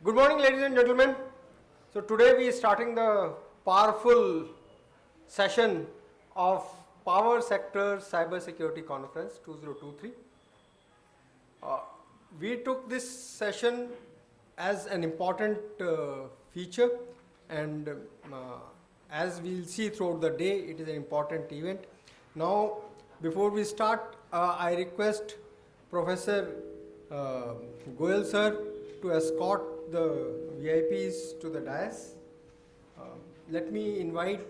Good morning, ladies and gentlemen. So today we are starting the powerful session of Power Sector Cybersecurity Conference 2023. We took this session as an important feature, and as we'll see throughout the day, it is an important event. Now, before we start, I request Professor Goyal sir to escort the VIPs to the dais. Let me invite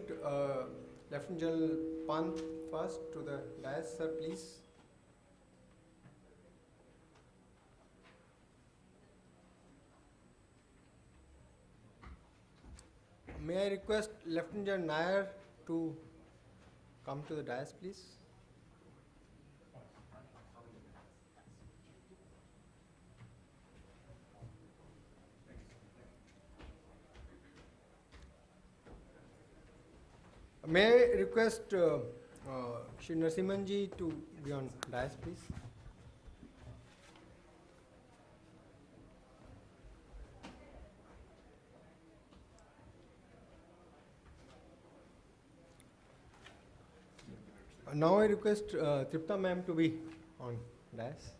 Lieutenant General Pant first to the dais, sir, please. May I request Lieutenant General Nair to come to the dais, please? May I request Shri Narasimhanji to be on dais, please? Now I request Tripta ma'am to be on dais.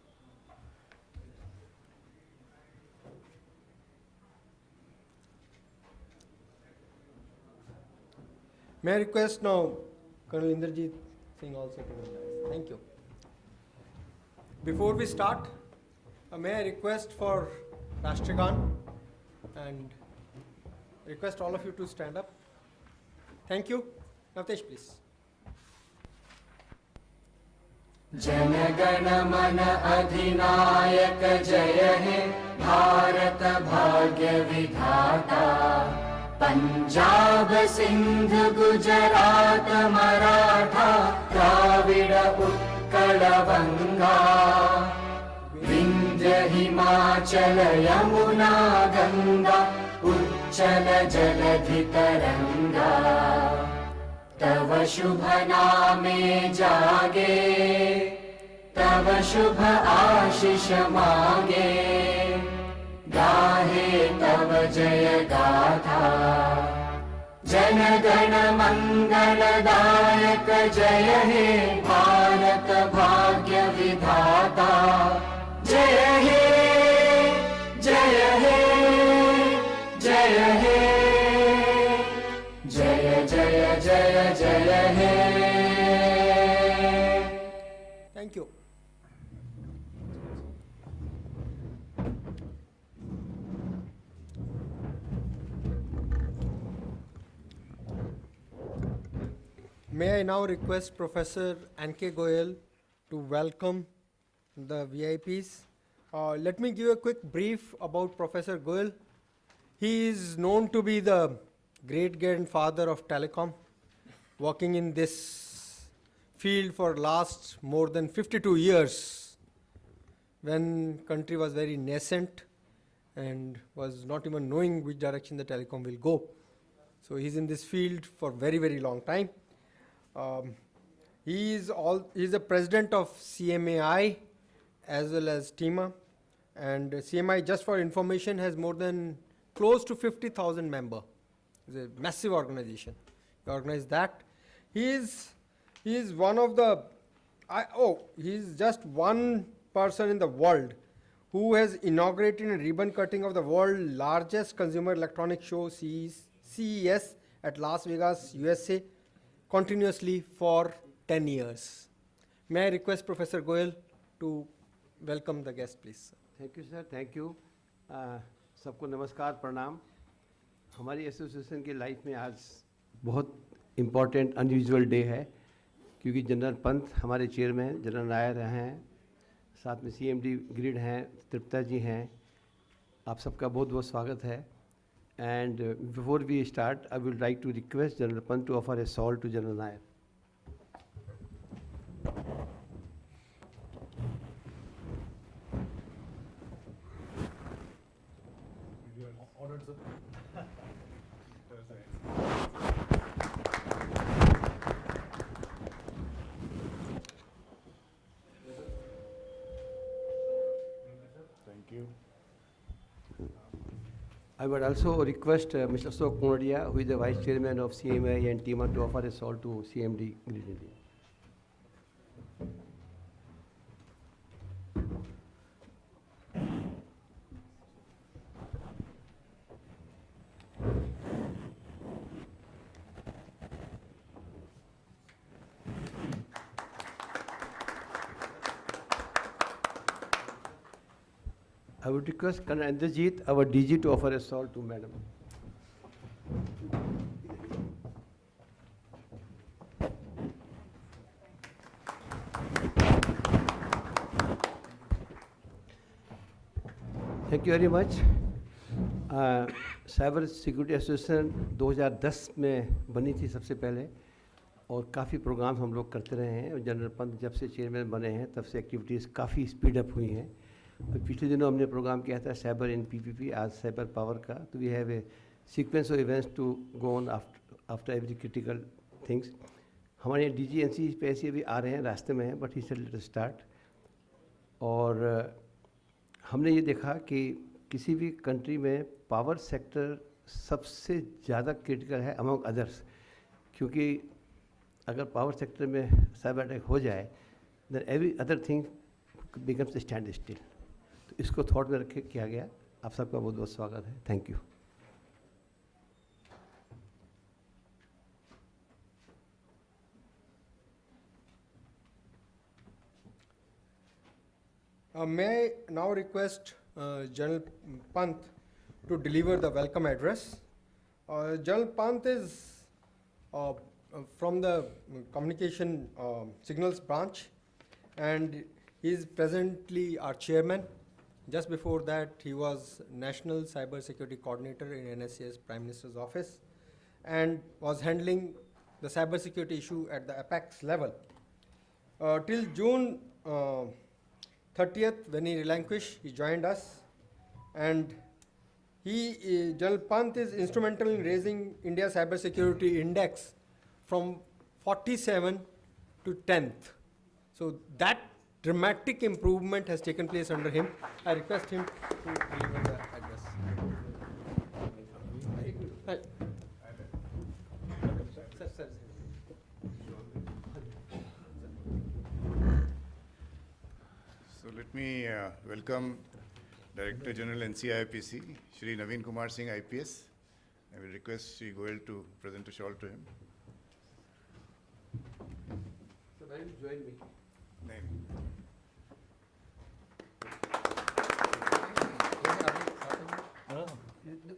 May I request now Colonel Inderjeet Singh also to be on dais. Thank you. Before we start, may I request for Rashtragan and request all of you to stand up. Thank you. Navtesh, please. जनगण मन अधिनायक जय हे भारत भाग्य विधाता पंजाब सिंध गुजरात मराठा द्राविड उत्कल बंगा विंध्य हिमाचल यमुना गंगा उच्चल जलधि तरंगा तव शुभ नामे जागे तव शुभ आशीष मांगे गाहे तव जय गाथा जन गण मंगलदायक जय हे भारत भाग्य विधाता जय हे जय हे जय हे जय जय जय जय हे Thank you. May I now request Professor N.K. Goyal to welcome the VIPs. Let me give a quick brief about Professor Goyal. He is known to be the great-grandfather of telecom, working in this field for last more than 52 years, when country was very nascent and was not even knowing which direction the telecom will go. So he's in this field for very, very long time. He is the president of CMAI as well as TIMA, and CMAI, just for information, has more than close to 50,000 members. It's a massive organization. He organized that. He is one of the, he's just one person in the world who has inaugurated a ribbon cutting of the world's largest consumer electronics show, CES, at Las Vegas, USA, continuously for 10 years. May I request Professor Goyal to welcome the guest, please. Thank you, sir. Thank you. सबको नमस्कार प्रणाम. हमारी association की life में आज बहुत important unusual day है, क्योंकि जनरल पंत हमारे चेयरमैन, जनरल नायर हैं, साथ में CMD ग्रिड हैं, तृप्ता जी हैं. आप सबका बहुत बहुत स्वागत है. And before we start, I would like to request General Pant to offer a salt to General Nair. Honored, sir. Thank you. I would also request Mr. Ashok Konodia, who is the Vice Chairman of CMI and TIMA, to offer a salt to CMD Grid India. I would request Kanandrajit, our DG, to offer a salt to Madam. Thank you very much. Cyber security association 2010 में बनी थी सबसे पहले, और काफ़ी programme हम लोग करते रहे हैं, और जनरल पंत जब से चेयरमैन बने हैं तब से एक्टिविटीज़ काफ़ी स्पीड अप हुई हैं। और पिछले दिनों हमने प्रोग्राम किया था साइबर इन पीपीपी, आज साइबर पावर का। तो we have a sequence of events to go on after every critical things. हमारे DGNC पैसे अभी आ रहे हैं, रास्ते में हैं, but he said let us start. और हमने ये देखा कि किसी भी कंट्री में पावर सेक्टर सबसे ज़्यादा क्रिटिकल है अमंग अदर्स, क्योंकि अगर पावर सेक्टर में साइबर अटैक हो जाए then every other thing becomes stand still. तो इसको थॉट में रखे किया गया। आप सबका बहुत बहुत स्वागत है। Thank you. May I now request General Pant to deliver the welcome address. General Pant is from the communication signals branch, and he is presently our chairman. Just before that, he was National Cyber Security Coordinator in NSCS Prime Minister's office, and was handling the cyber security issue at the apex level. Till June 30th, when he relinquished, he joined us, and General Pant is instrumental in raising India's cybersecurity index from 47 to 10th. So that dramatic improvement has taken place under him. I request him to deliver the address. So let me welcome Director General NCIPC, Shri Naveen Kumar Singh IPS. I will request Shri Goel to present a shawl to him. So when you join me?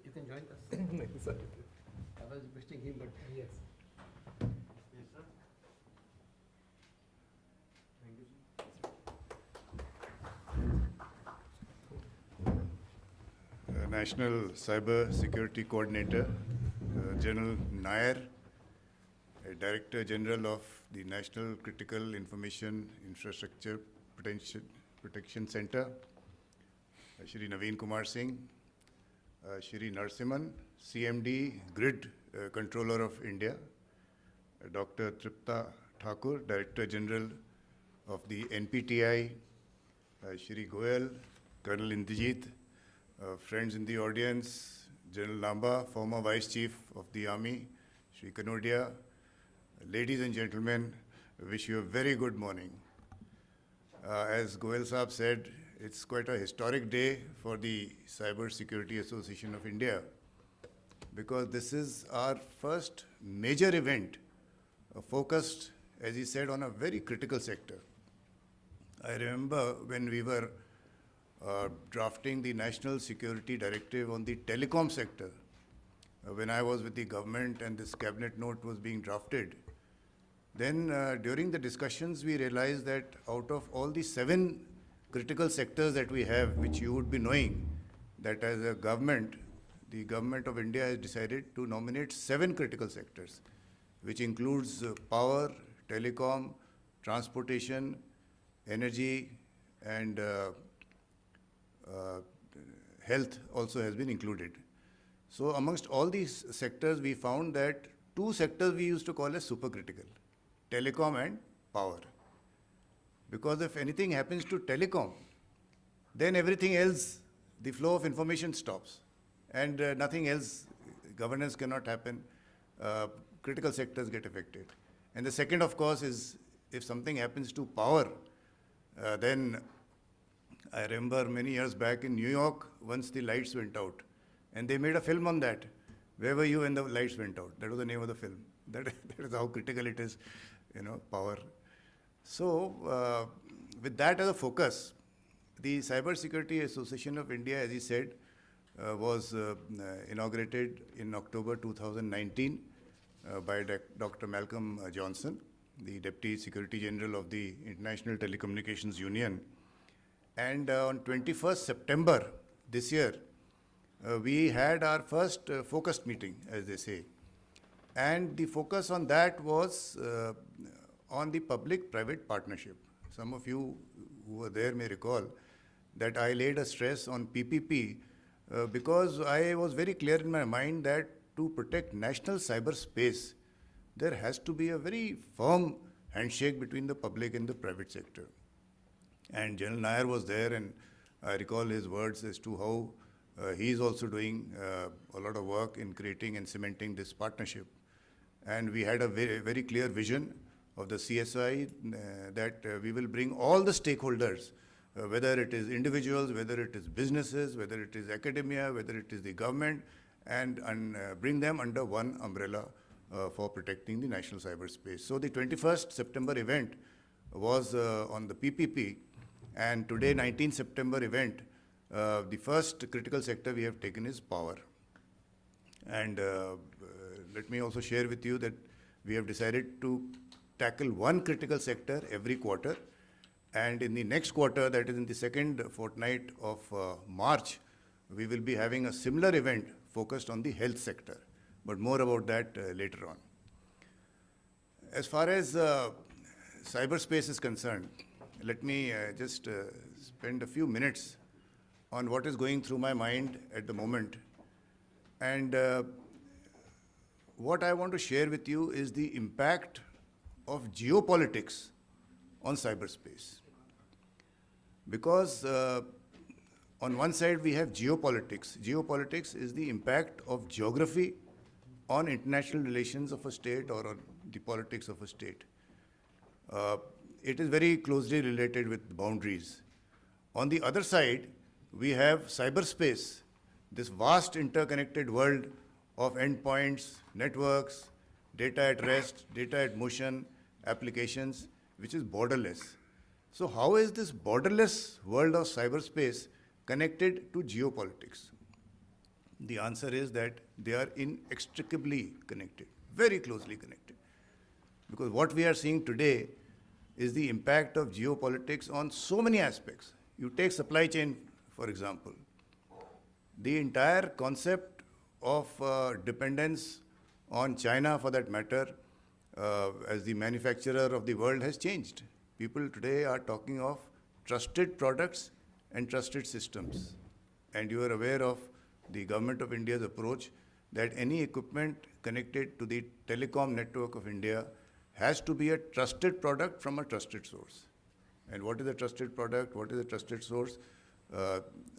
You can join us. I was requesting him, but yes. Yes, sir. Thank you, National Cyber Security Coordinator, General Nair, Director General of the National Critical Information Infrastructure Protection Center, Shri Naveen Kumar Singh, Shri Narsimhan, CMD Grid Controller of India, Dr. Tripta Thakur, Director General of the NPTI, Shri Goel, Colonel Indrajit, friends in the audience, General Lamba, former Vice Chief of the Army, Shri Kanodia, ladies and gentlemen, I wish you a very good morning. As Goel Saab said, it's quite a historic day for the Cyber Security Association of India, because this is our first major event focused, as he said, on a very critical sector. I remember when we were drafting the National Security Directive on the telecom sector, when I was with the government and this cabinet note was being drafted, then during the discussions we realized that out of all the 7 critical sectors that we have, which you would be knowing, that as a government, the government of India has decided to nominate 7 critical sectors, which includes power, telecom, transportation, energy, and health also has been included. So amongst all these sectors, we found that 2 sectors we used to call as supercritical, telecom and power. Because if anything happens to telecom, then everything else, the flow of information stops. and nothing else, governance cannot happen, critical sectors get affected. And the second, of course, is if something happens to power, then I remember many years back in New York, once the lights went out, and they made a film on that. Where were you when the lights went out? That was the name of the film. That is how critical it is, power. So, with that as a focus, the Cybersecurity Association of India, as he said, was inaugurated in October 2019 by Dr. Malcolm Johnson, the Deputy Secretary General of the International Telecommunications Union. And on 21st September this year, we had our first focused meeting, as they say. And the focus on that was on the public-private partnership. Some of you who were there may recall that I laid a stress on PPP because I was very clear in my mind that to protect national cyberspace, there has to be a very firm handshake between the public and the private sector. And General Nair was there, and I recall his words as to how he is also doing a lot of work in creating and cementing this partnership. And we had a very, very clear vision of the CSAI that we will bring all the stakeholders, whether it is individuals, whether it is businesses, whether it is academia, whether it is the government, and bring them under one umbrella for protecting the national cyberspace. So the 21st September event was on the PPP, and today, 19th September event, the first critical sector we have taken is power. And let me also share with you that we have decided to tackle one critical sector every quarter. And in the next quarter, that is in the second fortnight of March, we will be having a similar event focused on the health sector. But more about that later on. As far as cyberspace is concerned, let me just spend a few minutes on what is going through my mind at the moment. And what I want to share with you is the impact of geopolitics on cyberspace. Because on one side we have geopolitics. Geopolitics is the impact of geography on international relations of a state or on the politics of a state. It is very closely related with boundaries. On the other side, we have cyberspace, this vast interconnected world of endpoints, networks, data at rest, data at motion, applications, which is borderless. So how is this borderless world of cyberspace connected to geopolitics? The answer is that they are inextricably connected, very closely connected. Because what we are seeing today is the impact of geopolitics on so many aspects. You take supply chain, for example. The entire concept of dependence on China, for that matter, as the manufacturer of the world has changed. People today are talking of trusted products and trusted systems. And you are aware of the Government of India's approach that any equipment connected to the telecom network of India has to be a trusted product from a trusted source. And what is a trusted product? What is a trusted source?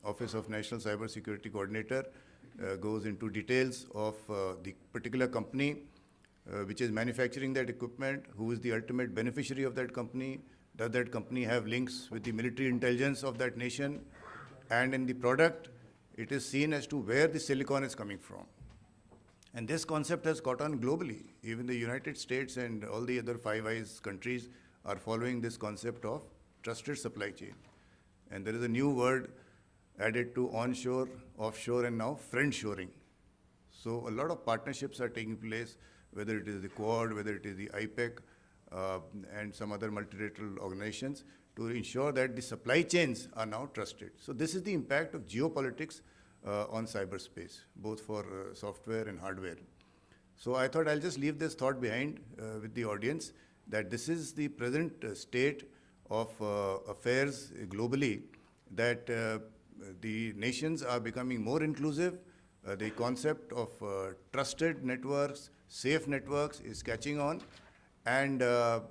Office of National Cyber Security Coordinator goes into details of the particular company which is manufacturing that equipment, who is the ultimate beneficiary of that company, does that company have links with the military intelligence of that nation, and in the product, it is seen as to where the silicon is coming from. And this concept has caught on globally. Even the United States and all the other Five Eyes countries are following this concept of trusted supply chain. And there is a new word added to onshore, offshore, and now friend-shoring. So a lot of partnerships are taking place, whether it is the Quad, whether it is the IPEC, and some other multilateral organizations, to ensure that the supply chains are now trusted. So this is the impact of geopolitics on cyberspace, both for software and hardware. So I thought I'll just leave this thought behind with the audience, that this is the present state of affairs globally, that the nations are becoming more inclusive. The concept of trusted networks, safe networks is catching on, and the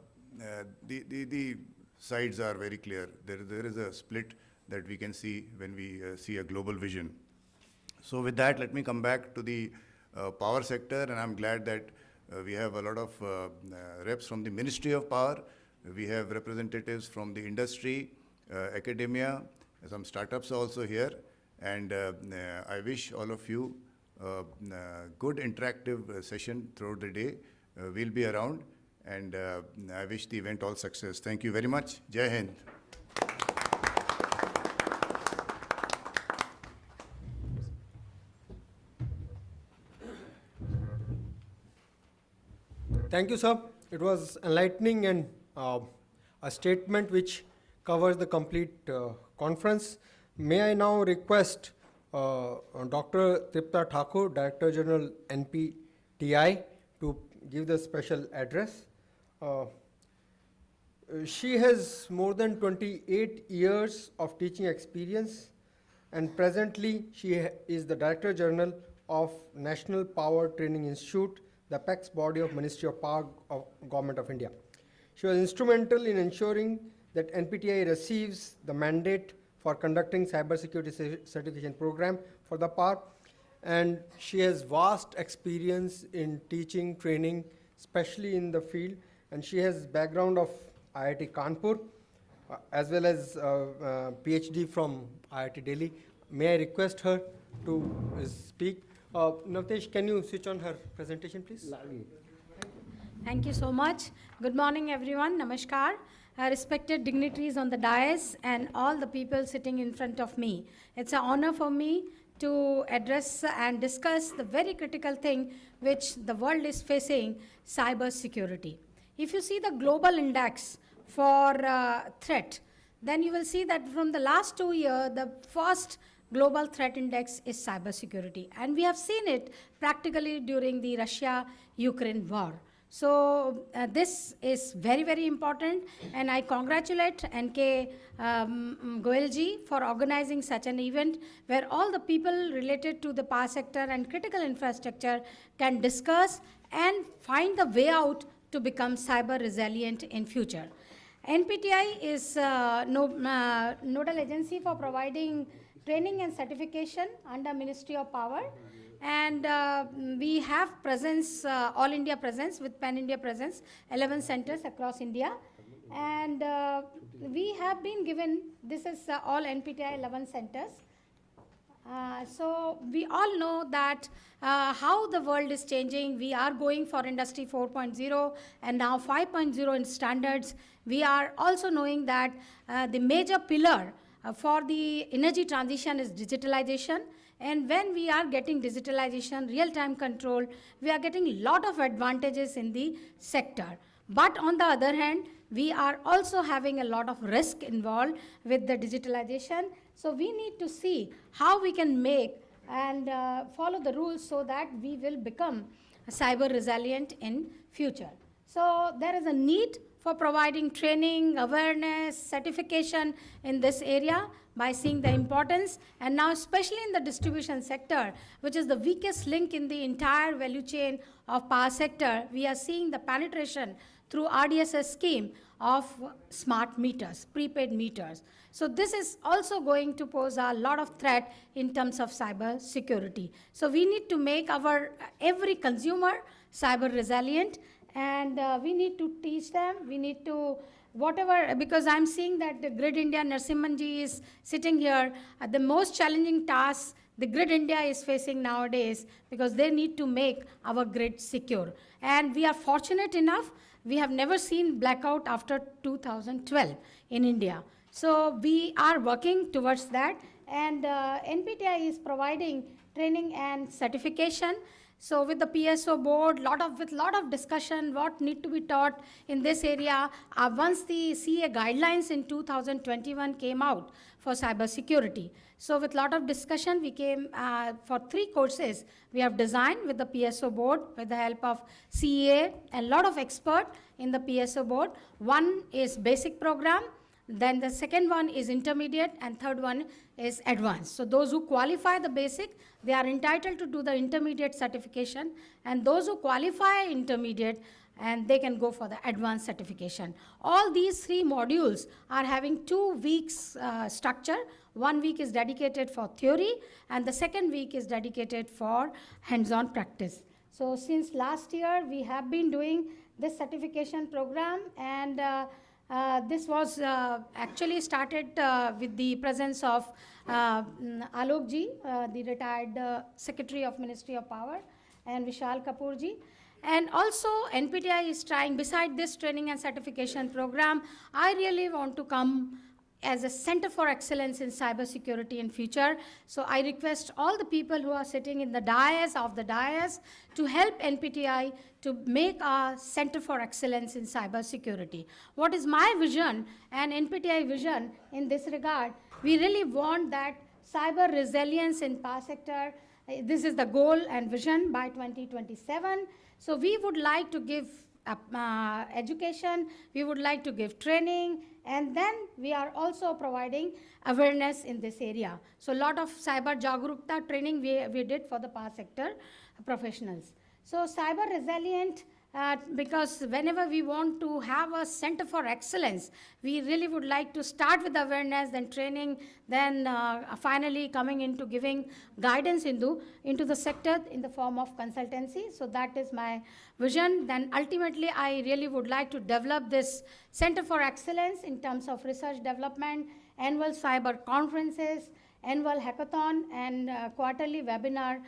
sides are very clear. There is a split that we can see when we see a global vision. So with that, let me come back to the power sector, and I'm glad that we have a lot of reps from the Ministry of Power. We have representatives from the industry, academia, some startups are also here, and I wish all of you good interactive session throughout the day. We'll be around, and I wish the event all success. Thank you very much. Jai Hind. Thank you, sir. It was enlightening and a statement which covers the complete conference. May I now request Dr. Tripta Thakur, Director General NPTI, to give the special address. She has more than 28 years of teaching experience, and presently she is the Director General of National Power Training Institute, the apex body of Ministry of Power of Government of India. She was instrumental in ensuring that NPTI receives the mandate for conducting cybersecurity certification program for the power, and she has vast experience in teaching, training, especially in the field, and she has background of IIT Kanpur as well as PhD from IIT Delhi. May I request her to speak? Navtesh, can you switch on her presentation, please? Thank you so much. Good morning, everyone. Namaskar. Respected dignitaries on the dais and all the people sitting in front of me. It's an honor for me to address and discuss the very critical thing which the world is facing, cyber security. If you see the global index for threat, then you will see that from the last 2 years, the first global threat index is cybersecurity. And we have seen it practically during the Russia-Ukraine war. So this is very, very important. And I congratulate NK Goelji for organizing such an event where all the people related to the power sector and critical infrastructure can discuss and find the way out to become cyber resilient in future. NPTI is nodal agency for providing training and certification under Ministry of Power, and we have presence, all India presence with pan-India presence, 11 centers across India, and we have been given, this is all NPTI 11 centers. So we all know that how the world is changing. We are going for Industry 4.0 and now 5.0 in standards. We are also knowing that the major pillar for the energy transition is digitalization, and when we are getting digitalization, real-time control, we are getting a lot of advantages in the sector. But on the other hand, we are also having a lot of risk involved with the digitalization. So we need to see how we can make and follow the rules so that we will become cyber resilient in future. So there is a need for providing training, awareness, certification in this area by seeing the importance. And now especially in the distribution sector, which is the weakest link in the entire value chain of power sector, we are seeing the penetration through RDSS scheme of smart meters, prepaid meters. So this is also going to pose a lot of threat in terms of cyber security. So we need to make our every consumer cyber resilient, and we need to teach them, we need to whatever, because I'm seeing that the Grid India Narasimhanji is sitting here, the most challenging task the Grid India is facing nowadays, because they need to make our grid secure. And we are fortunate enough, we have never seen blackout after 2012 in India. So we are working towards that, and NPTI is providing training and certification. So with the PSO board, with lot of discussion, what need to be taught in this area. Once the CA guidelines in 2021 came out for cybersecurity. So with lot of discussion, we came for 3 courses. We have designed with the PSO board with the help of CA and lot of expert in the PSO board. One is basic program, then the second one is intermediate, and third one is advanced. So those who qualify the basic, they are entitled to do the intermediate certification, and those who qualify intermediate, and they can go for the advanced certification. All these 3 modules are having 2 weeks structure. 1 week is dedicated for theory, and the second week is dedicated for hands-on practice. So since last year, we have been doing this certification program, and this was actually started with the presence of Alok ji, the retired Secretary of Ministry of Power, and Vishal Kapoor ji. And also NPTI is trying, beside this training and certification program, I really want to come as a center for excellence in cybersecurity in future. So I request all the people who are sitting in the dais to help NPTI to make a center for excellence in cybersecurity. What is my vision and NPTI vision in this regard? We really want that cyber resilience in power sector. This is the goal and vision by 2027. So we would like to give education, we would like to give training, and then we are also providing awareness in this area. So a lot of cyber jagrukta training we did for the power sector professionals. So cyber resilient, because whenever we want to have a center for excellence, we really would like to start with awareness, then training, then finally coming into giving guidance into the sector in the form of consultancy. So that is my vision. Then ultimately, I really would like to develop this center for excellence in terms of research development, annual cyber conferences, annual hackathon, and quarterly webinar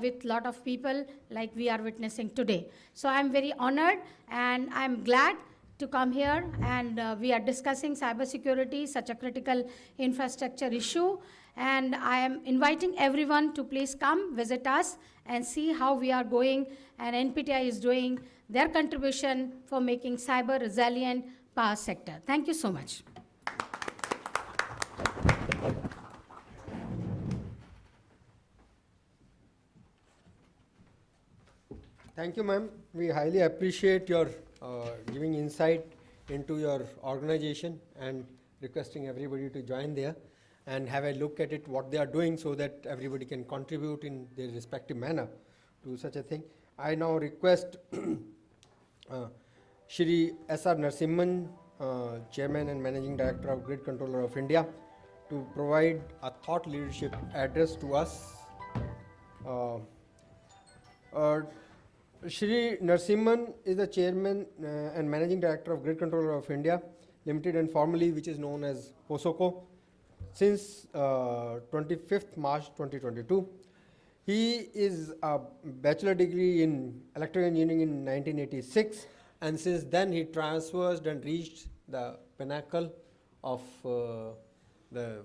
with a lot of people like we are witnessing today. So I'm very honored and I'm glad to come here, and we are discussing cybersecurity, such a critical infrastructure issue. And I am inviting everyone to please come visit us and see how we are going, and NPTI is doing their contribution for making cyber resilient power sector. Thank you so much. Thank you, ma'am. We highly appreciate your giving insight into your organization and requesting everybody to join there and have a look at it, what they are doing, so that everybody can contribute in their respective manner to such a thing. I now request Shri S.R. Narasimhan, Chairman and Managing Director of Grid Controller of India, to provide a thought leadership address to us. Shri Narasimhan is the Chairman and Managing Director of Grid Controller of India Limited, and formally which is known as POSOCO, since 25th March 2022. He is a bachelor degree in electrical engineering in 1986, and since then he transversed and reached the pinnacle of the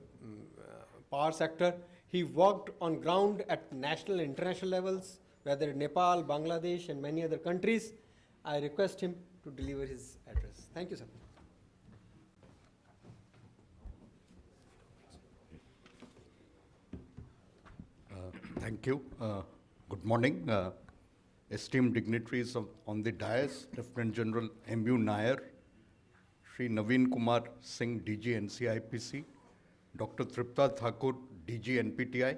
power sector. He worked on ground at national and international levels, whether Nepal, Bangladesh, and many other countries. I request him to deliver his address. Thank you, sir. Thank you. Good morning. Esteemed dignitaries on the dais, Lieutenant General M.U. Nair, Shri Naveen Kumar Singh, DG NCIPC, Dr. Tripta Thakur, DG NPTI,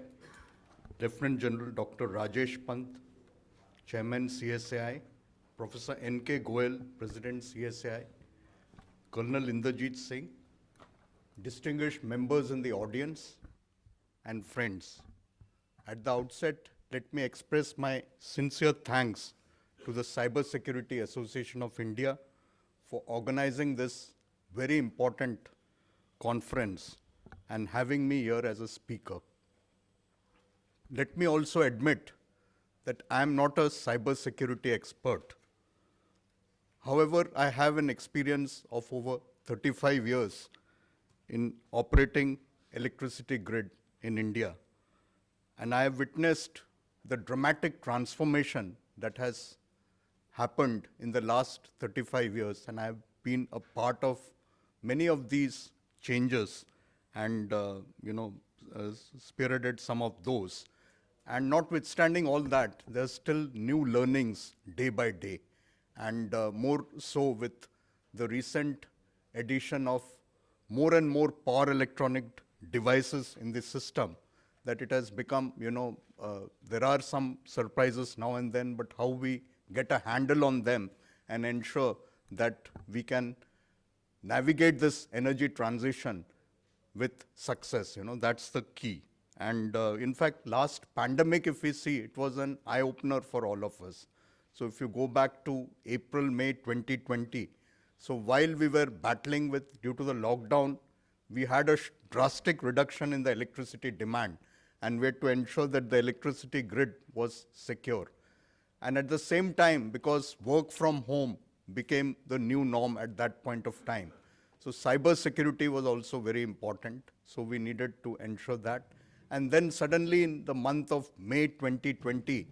Lieutenant General Dr. Rajesh Pant, Chairman CSAI, Professor N.K. Goel, President CSAI, Colonel Inderjeet Singh, distinguished members in the audience, and friends. At the outset, let me express my sincere thanks to the Cybersecurity Association of India for organizing this very important conference and having me here as a speaker. Let me also admit that I am not a cybersecurity expert. However, I have an experience of over 35 years in operating electricity grid in India. And I have witnessed the dramatic transformation that has happened in the last 35 years. And I have been a part of many of these changes and spearheaded some of those. And notwithstanding all that, there's still new learnings day by day. And more so with the recent addition of more and more power electronic devices in the system, that it has become, there are some surprises now and then, but how we get a handle on them and ensure that we can navigate this energy transition with success. That's the key. And in fact, last pandemic, if we see, it was an eye-opener for all of us. So if you go back to April, May 2020, so while we were battling with, due to the lockdown, we had a drastic reduction in the electricity demand, and we had to ensure that the electricity grid was secure. And at the same time, because work from home became the new norm at that point of time, so cyber security was also very important. So we needed to ensure that. And then suddenly in the month of May 2020,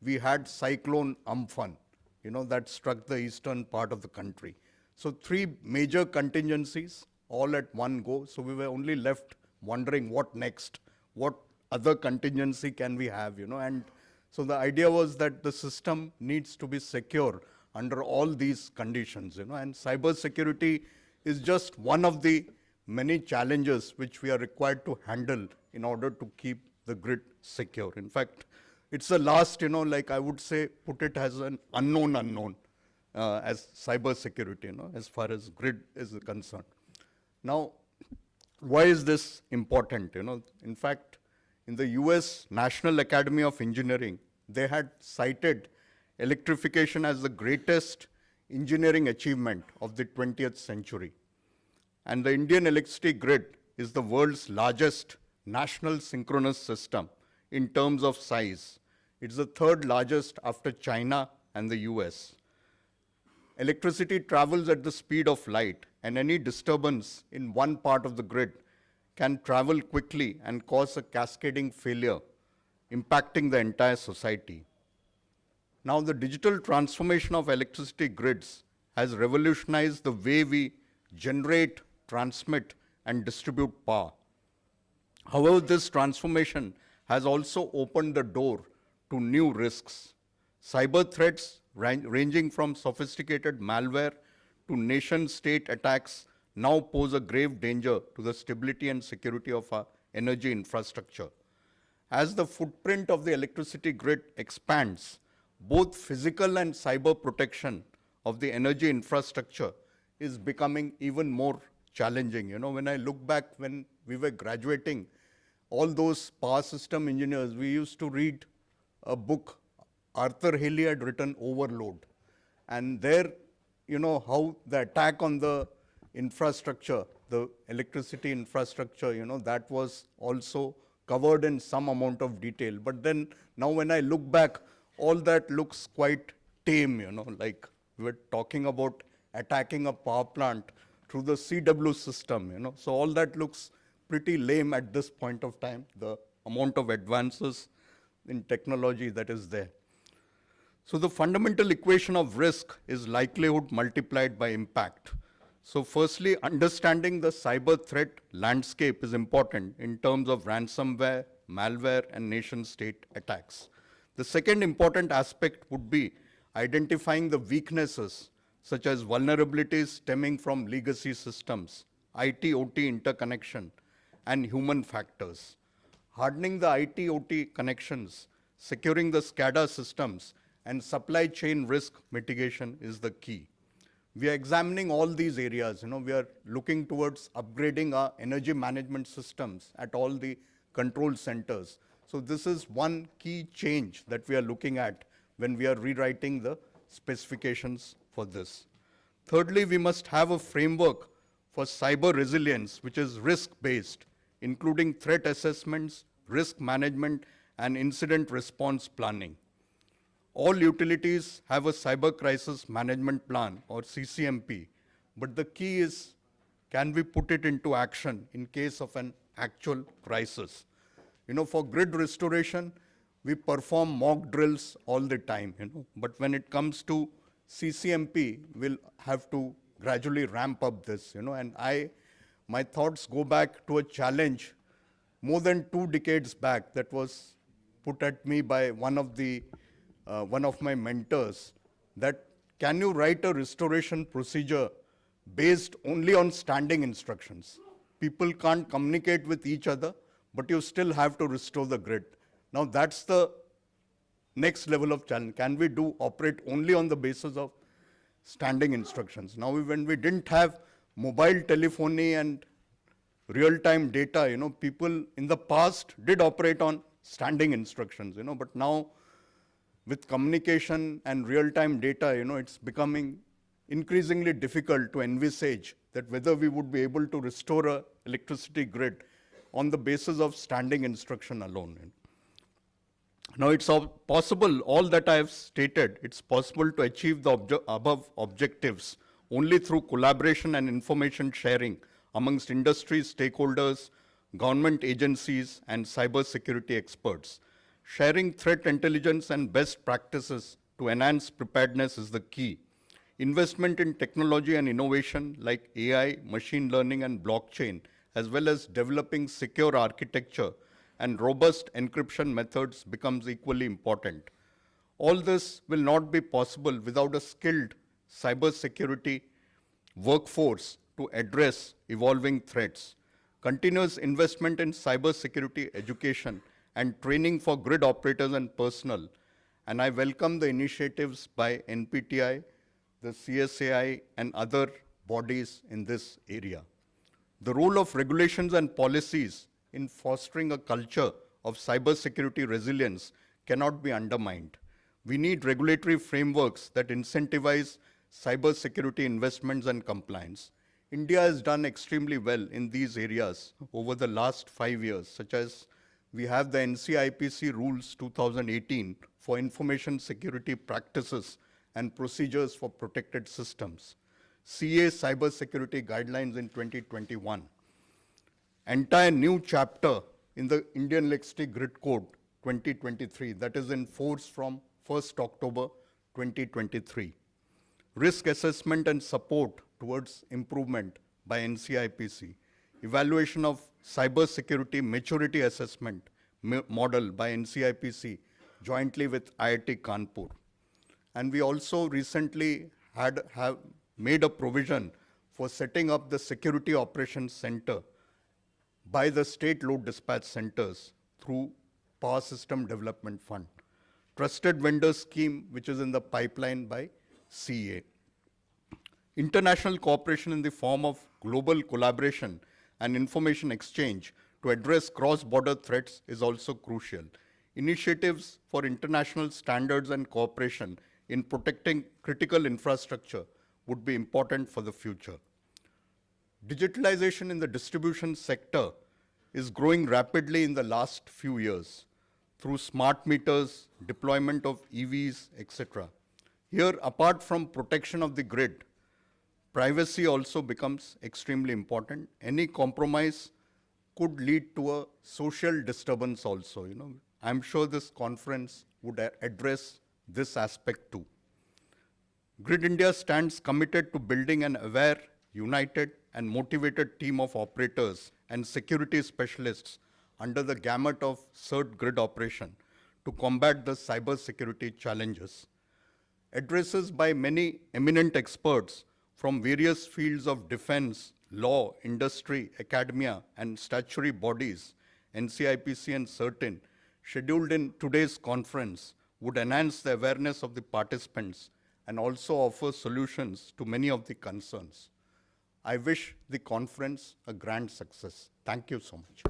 we had Cyclone Amphan, that struck the eastern part of the country. So 3 major contingencies all at one go. So we were only left wondering what next, what other contingency can we have, and so the idea was that the system needs to be secure under all these conditions, and cyber security is just one of the many challenges which we are required to handle in order to keep the grid secure. In fact, it's the last, like I would say, put it as an unknown, as cyber security, as far as grid is concerned. Now, why is this important? In fact, in the US National Academy of Engineering, they had cited electrification as the greatest engineering achievement of the 20th century. And the Indian electricity grid is the world's largest national synchronous system in terms of size. It's the 3rd largest after China and the US. Electricity travels at the speed of light, and any disturbance in one part of the grid can travel quickly and cause a cascading failure, impacting the entire society. Now, the digital transformation of electricity grids has revolutionized the way we generate, transmit, and distribute power. However, this transformation has also opened the door to new risks. Cyber threats ranging from sophisticated malware to nation-state attacks now pose a grave danger to the stability and security of our energy infrastructure. As the footprint of the electricity grid expands, both physical and cyber protection of the energy infrastructure is becoming even more challenging. When I look back when we were graduating, all those power system engineers, we used to read a book Arthur Haley had written, Overload. And there, how the attack on the infrastructure, the electricity infrastructure, that was also covered in some amount of detail. But then now when I look back, all that looks quite tame, like we were talking about attacking a power plant through the CW system, So all that looks pretty lame at this point of time, the amount of advances in technology that is there. So the fundamental equation of risk is likelihood multiplied by impact. So firstly, understanding the cyber threat landscape is important in terms of ransomware, malware, and nation-state attacks. The second important aspect would be identifying the weaknesses, such as vulnerabilities stemming from legacy systems, IT-OT interconnection, and human factors. Hardening the IT-OT connections, securing the SCADA systems, and supply chain risk mitigation is the key. We are examining all these areas. We are looking towards upgrading our energy management systems at all the control centers. So this is one key change that we are looking at when we are rewriting the specifications for this. Thirdly, we must have a framework for cyber resilience, which is risk-based, including threat assessments, risk management, and incident response planning. All utilities have a cyber crisis management plan, or CCMP, but the key is, can we put it into action in case of an actual crisis? For grid restoration, we perform mock drills all the time, but when it comes to CCMP, we'll have to gradually ramp up this, and my thoughts go back to a challenge more than 2 decades back that was put at me by one of my mentors, that can you write a restoration procedure based only on standing instructions? People can't communicate with each other, but you still have to restore the grid. Now that's the next level of challenge. Can we operate only on the basis of standing instructions. Now, when we didn't have mobile telephony and real-time data, people in the past did operate on standing instructions, but now with communication and real-time data, it's becoming increasingly difficult to envisage that whether we would be able to restore a electricity grid on the basis of standing instruction alone. Now, it's possible, all that I have stated, it's possible to achieve the above objectives only through collaboration and information sharing amongst industry stakeholders, government agencies, and cybersecurity experts. Sharing threat intelligence and best practices to enhance preparedness is the key. Investment in technology and innovation like AI, machine learning, and blockchain, as well as developing secure architecture and robust encryption methods becomes equally important. All this will not be possible without a skilled cybersecurity workforce to address evolving threats. Continuous investment in cybersecurity education and training for grid operators and personnel. And I welcome the initiatives by NPTI, the CSAI, and other bodies in this area. The role of regulations and policies in fostering a culture of cybersecurity resilience cannot be undermined. We need regulatory frameworks that incentivize cybersecurity investments and compliance. India has done extremely well in these areas over the last 5 years, such as we have the NCIPC Rules 2018 for information security practices and procedures for protected systems, CA cybersecurity guidelines in 2021, entire new chapter in the Indian Electricity Grid Code 2023 that is in force from 1st October 2023. Risk assessment and support towards improvement by NCIPC, evaluation of cybersecurity maturity assessment model by NCIPC jointly with IIT Kanpur. And we also recently have made a provision for setting up the Security Operations Center by the state load dispatch centers through Power System Development Fund. Trusted vendor scheme, which is in the pipeline by CA. International cooperation in the form of global collaboration and information exchange to address cross-border threats is also crucial. Initiatives for international standards and cooperation in protecting critical infrastructure would be important for the future. Digitalization in the distribution sector is growing rapidly in the last few years through smart meters, deployment of EVs, etc. Here, apart from protection of the grid, privacy also becomes extremely important. Any compromise could lead to a social disturbance also. I'm sure this conference would address this aspect too. Grid India stands committed to building an aware, united, and motivated team of operators and security specialists under the gamut of CERT grid operation to combat the cybersecurity challenges. Addresses by many eminent experts from various fields of defense, law, industry, academia, and statutory bodies, NCIPC and CERTIN, scheduled in today's conference would enhance the awareness of the participants and also offer solutions to many of the concerns. I wish the conference a grand success. Thank you so much.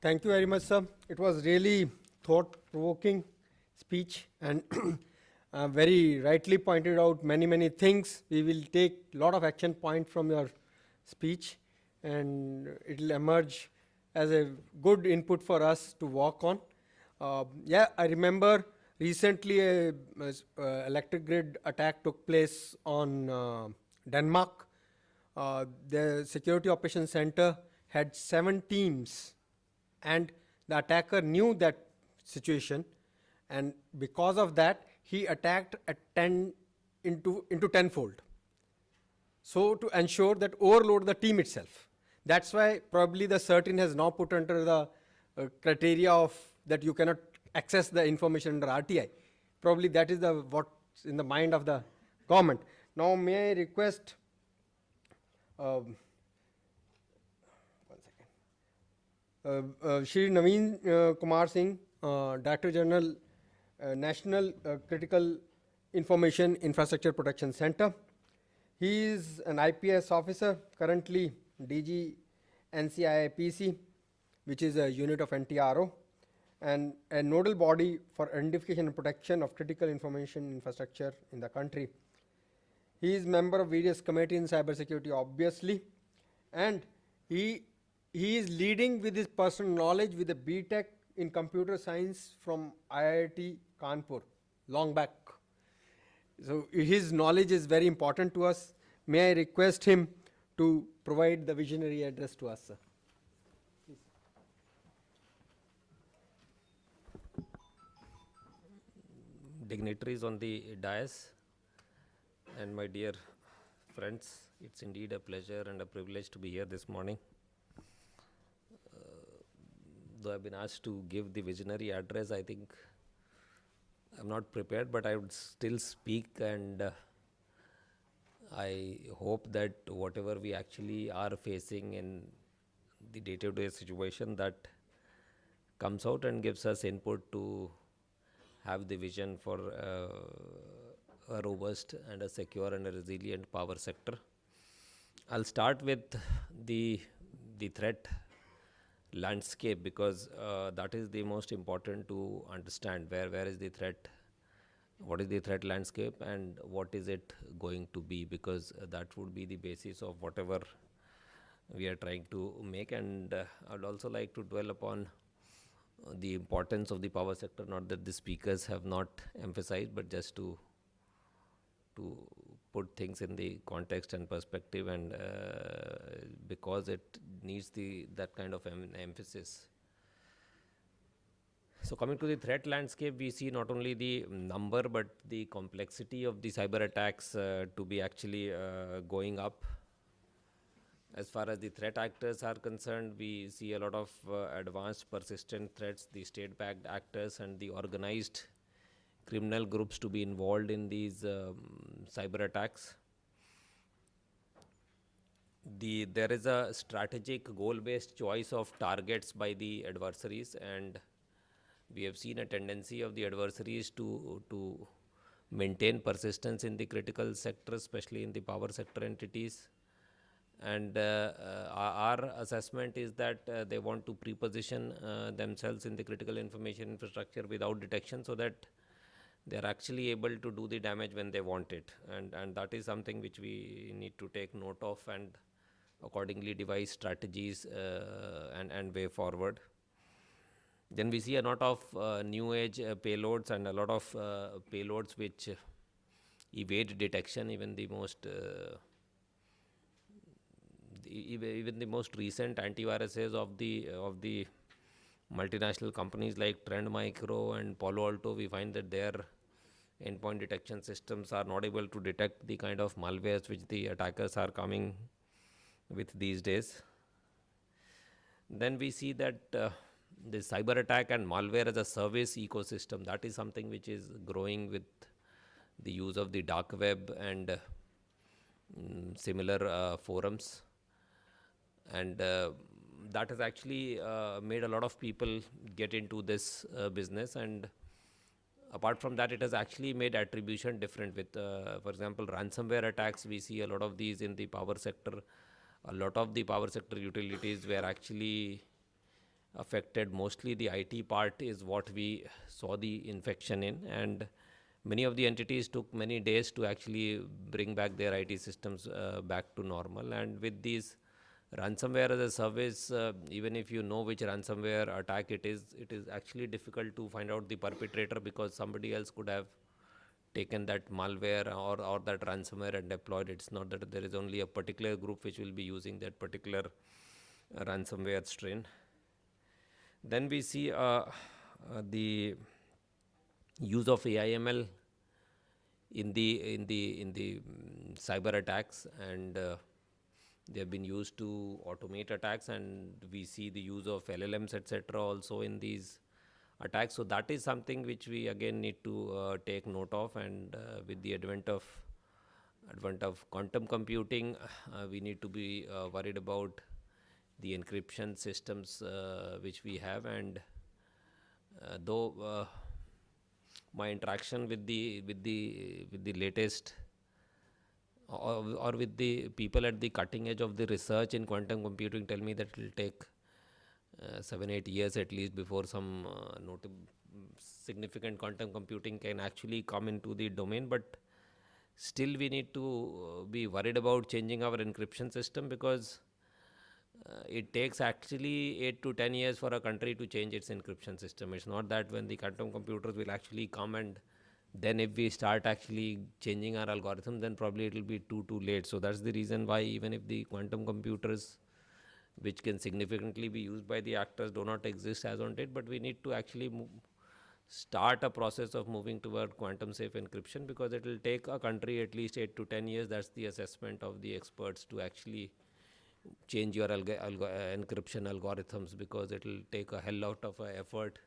Thank you very much, sir. It was really thought-provoking speech and very rightly pointed out many things. We will take a lot of action points from your speech and it will emerge as a good input for us to work on. Yeah, I remember recently a electric grid attack took place on Denmark. The Security Operations Center had 7 teams and the attacker knew that situation, and because of that he attacked at 10 into tenfold. So to ensure that overload the team itself. That's why probably the CERTIN has now put under the criteria of that you cannot access the information under RTI. Probably that is the what's in the mind of the government. Now may I request Shri Naveen Kumar Singh, Director General, National Critical Information Infrastructure Protection Center. He is an IPS officer, currently DG NCII PC, which is a unit of NTRO, and a nodal body for identification and protection of critical information infrastructure in the country. He is member of various committees in cybersecurity, obviously, and he is leading with his personal knowledge with a BTech in computer science from IIT Kanpur, long back. So his knowledge is very important to us. May I request him to provide the visionary address to us, sir. Dignitaries on the dais and my dear friends, it's indeed a pleasure and a privilege to be here this morning. Though I've been asked to give the visionary address, I think I'm not prepared, but I would still speak, and I hope that whatever we actually are facing in the day-to-day situation, that comes out and gives us input to have the vision for a robust and a secure and a resilient power sector. I'll start with the threat landscape, because that is the most important to understand. Where is the threat, what is the threat landscape, and what is it going to be, because that would be the basis of whatever we are trying to make. And I would also like to dwell upon the importance of the power sector, not that the speakers have not emphasized, but just to put things in the context and perspective, and because it needs that kind of emphasis. So coming to the threat landscape, we see not only the number but the complexity of the cyber attacks to be actually going up. As far as the threat actors are concerned, we see a lot of advanced persistent threats, the state-backed actors and the organized criminal groups to be involved in these cyber attacks. There is a strategic goal-based choice of targets by the adversaries, and we have seen a tendency of the adversaries to maintain persistence in the critical sector, especially in the power sector entities. And our assessment is that they want to pre-position themselves in the critical information infrastructure without detection, so that they are actually able to do the damage when they want it. And that is something which we need to take note of and accordingly devise strategies and way forward. Then we see a lot of new age payloads and a lot of payloads which evade detection. Even the most even the most recent antiviruses of the multinational companies like Trend Micro and Palo Alto, we find that their endpoint detection systems are not able to detect the kind of malwares which the attackers are coming with these days. Then we see that the cyber attack and malware as a service ecosystem, that is something which is growing with the use of the dark web and similar forums. And that has actually made a lot of people get into this business. And apart from that, it has actually made attribution different with, for example, ransomware attacks. We see a lot of these in the power sector. A lot of the power sector utilities were actually affected. Mostly the IT part is what we saw the infection in, and many of the entities took many days to actually bring back their IT systems back to normal. And with these ransomware as a service, even if you know which ransomware attack it is actually difficult to find out the perpetrator, because somebody else could have taken that malware or that ransomware and deployed it. It's not that there is only a particular group which will be using that particular ransomware strain. Then we see the use of AIML in the cyber attacks, and they have been used to automate attacks, and we see the use of LLMs, etc. also in these attacks. So that is something which we again need to take note of. And with the advent of quantum computing, we need to be worried about the encryption systems which we have. And though my interaction with the latest or with the people at the cutting edge of the research in quantum computing tell me that it will take 7-8 years at least before some significant quantum computing can actually come into the domain. But still we need to be worried about changing our encryption system, because it takes actually 8 to 10 years for a country to change its encryption system. It's not that when the quantum computers will actually come and then if we start actually changing our algorithm, then probably it will be too late. So that's the reason why even if the quantum computers, which can significantly be used by the actors, do not exist as on date, but we need to actually start a process of moving toward quantum safe encryption, because it will take a country at least 8 to 10 years. That's the assessment of the experts, to actually change your encryption algorithms, because it will take a hell lot of effort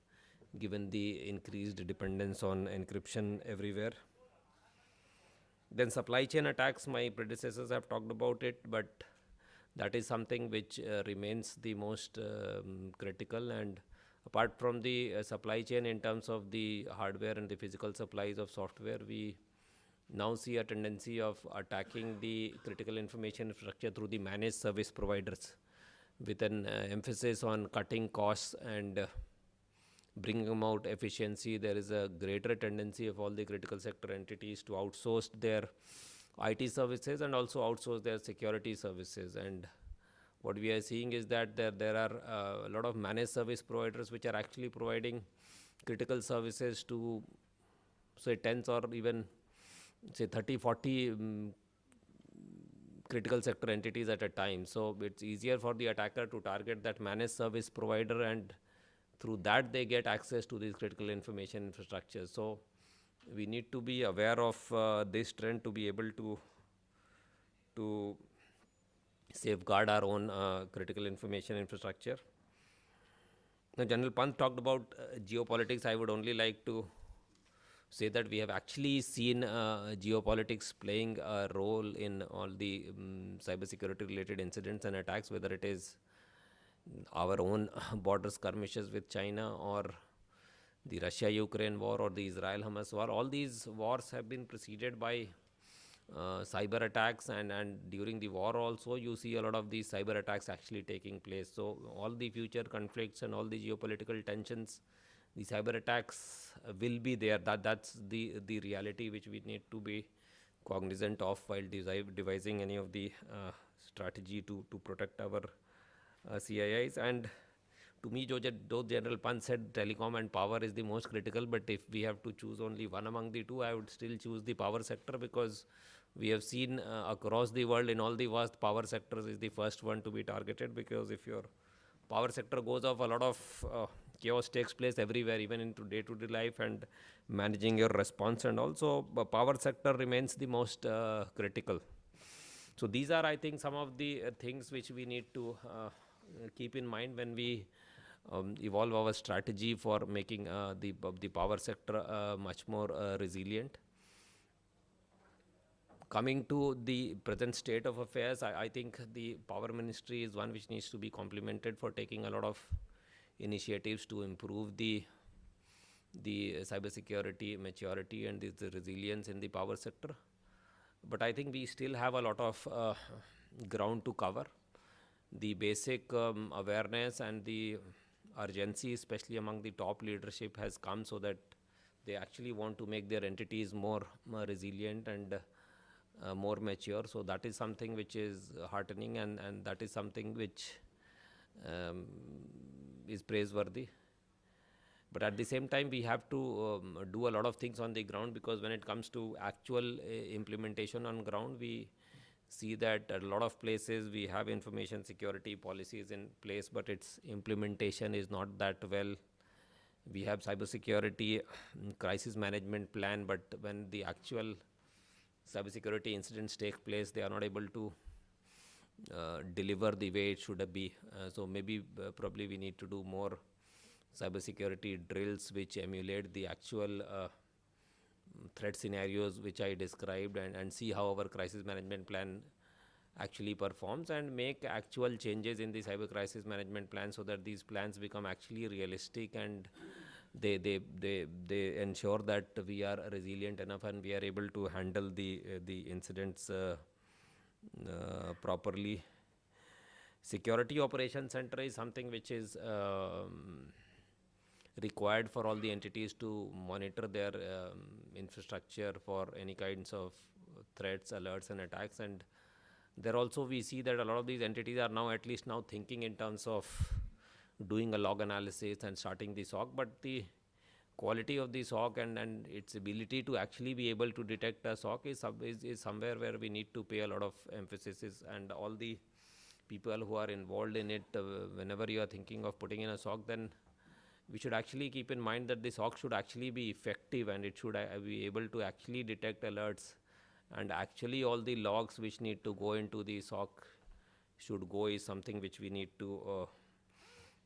given the increased dependence on encryption everywhere. Then supply chain attacks, my predecessors have talked about it, but that is something which remains the most critical. And apart from the supply chain in terms of the hardware and the physical supplies of software, we now see a tendency of attacking the critical information infrastructure through the managed service providers, with an emphasis on cutting costs and bringing about efficiency. There is a greater tendency of all the critical sector entities to outsource their IT services and also outsource their security services. And what we are seeing is that there are a lot of managed service providers which are actually providing critical services to, say, tens or even say 30-40 critical sector entities at a time. So it's easier for the attacker to target that managed service provider, and through that they get access to these critical information infrastructures. So we need to be aware of this trend to be able to safeguard our own critical information infrastructure. Now, General Pant talked about geopolitics. I would only like to say that we have actually seen geopolitics playing a role in all the cybersecurity related incidents and attacks, whether it is our own border skirmishes with China, or the Russia-Ukraine war, or the Israel-Hamas war. All these wars have been preceded by cyber attacks, and during the war also you see a lot of these cyber attacks actually taking place. So all the future conflicts and all the geopolitical tensions, the cyber attacks will be there. That's the reality which we need to be cognizant of while devising any of the strategy to protect our CIIs. And to me, though General Pant said telecom and power is the most critical, but if we have to choose only one among the two, I would still choose the power sector, because we have seen across the world, in all the vast, power sectors is the first one to be targeted, because if your power sector goes off, a lot of chaos takes place everywhere, even into day-to-day life and managing your response. And also power sector remains the most critical. So these are, I think, some of the things which we need to keep in mind when we evolve our strategy for making the power sector much more resilient. Coming to the present state of affairs, I think the Power Ministry is one which needs to be complimented for taking a lot of initiatives to improve the cybersecurity maturity and the resilience in the power sector. But I think we still have a lot of ground to cover. The basic awareness and the urgency, especially among the top leadership, has come so that they actually want to make their entities more resilient and more mature. So that is something which is heartening, and that is something which is praiseworthy. But at the same time, we have to do a lot of things on the ground, because when it comes to actual implementation on ground, we see that at a lot of places we have information security policies in place, but its implementation is not that well. We have cybersecurity crisis management plan, but when the actual cybersecurity incidents take place, they are not able to deliver the way it should be. So maybe probably we need to do more cybersecurity drills which emulate the actual threat scenarios which I described, and see how our crisis management plan actually performs, and make actual changes in the cyber crisis management plan so that these plans become actually realistic, and they ensure that we are resilient enough and we are able to handle the incidents properly. Security Operations Center is something which is required for all the entities to monitor their infrastructure for any kinds of threats, alerts and attacks. And there also we see that a lot of these entities are now at least now thinking in terms of doing a log analysis and starting the SOC, but the quality of the SOC and its ability to actually be able to detect a SOC is somewhere where we need to pay a lot of emphasis, and all the people who are involved in it, whenever you are thinking of putting in a SOC, then we should actually keep in mind that the SOC should actually be effective, and it should be able to actually detect alerts, and actually all the logs which need to go into the SOC should go is something which we need to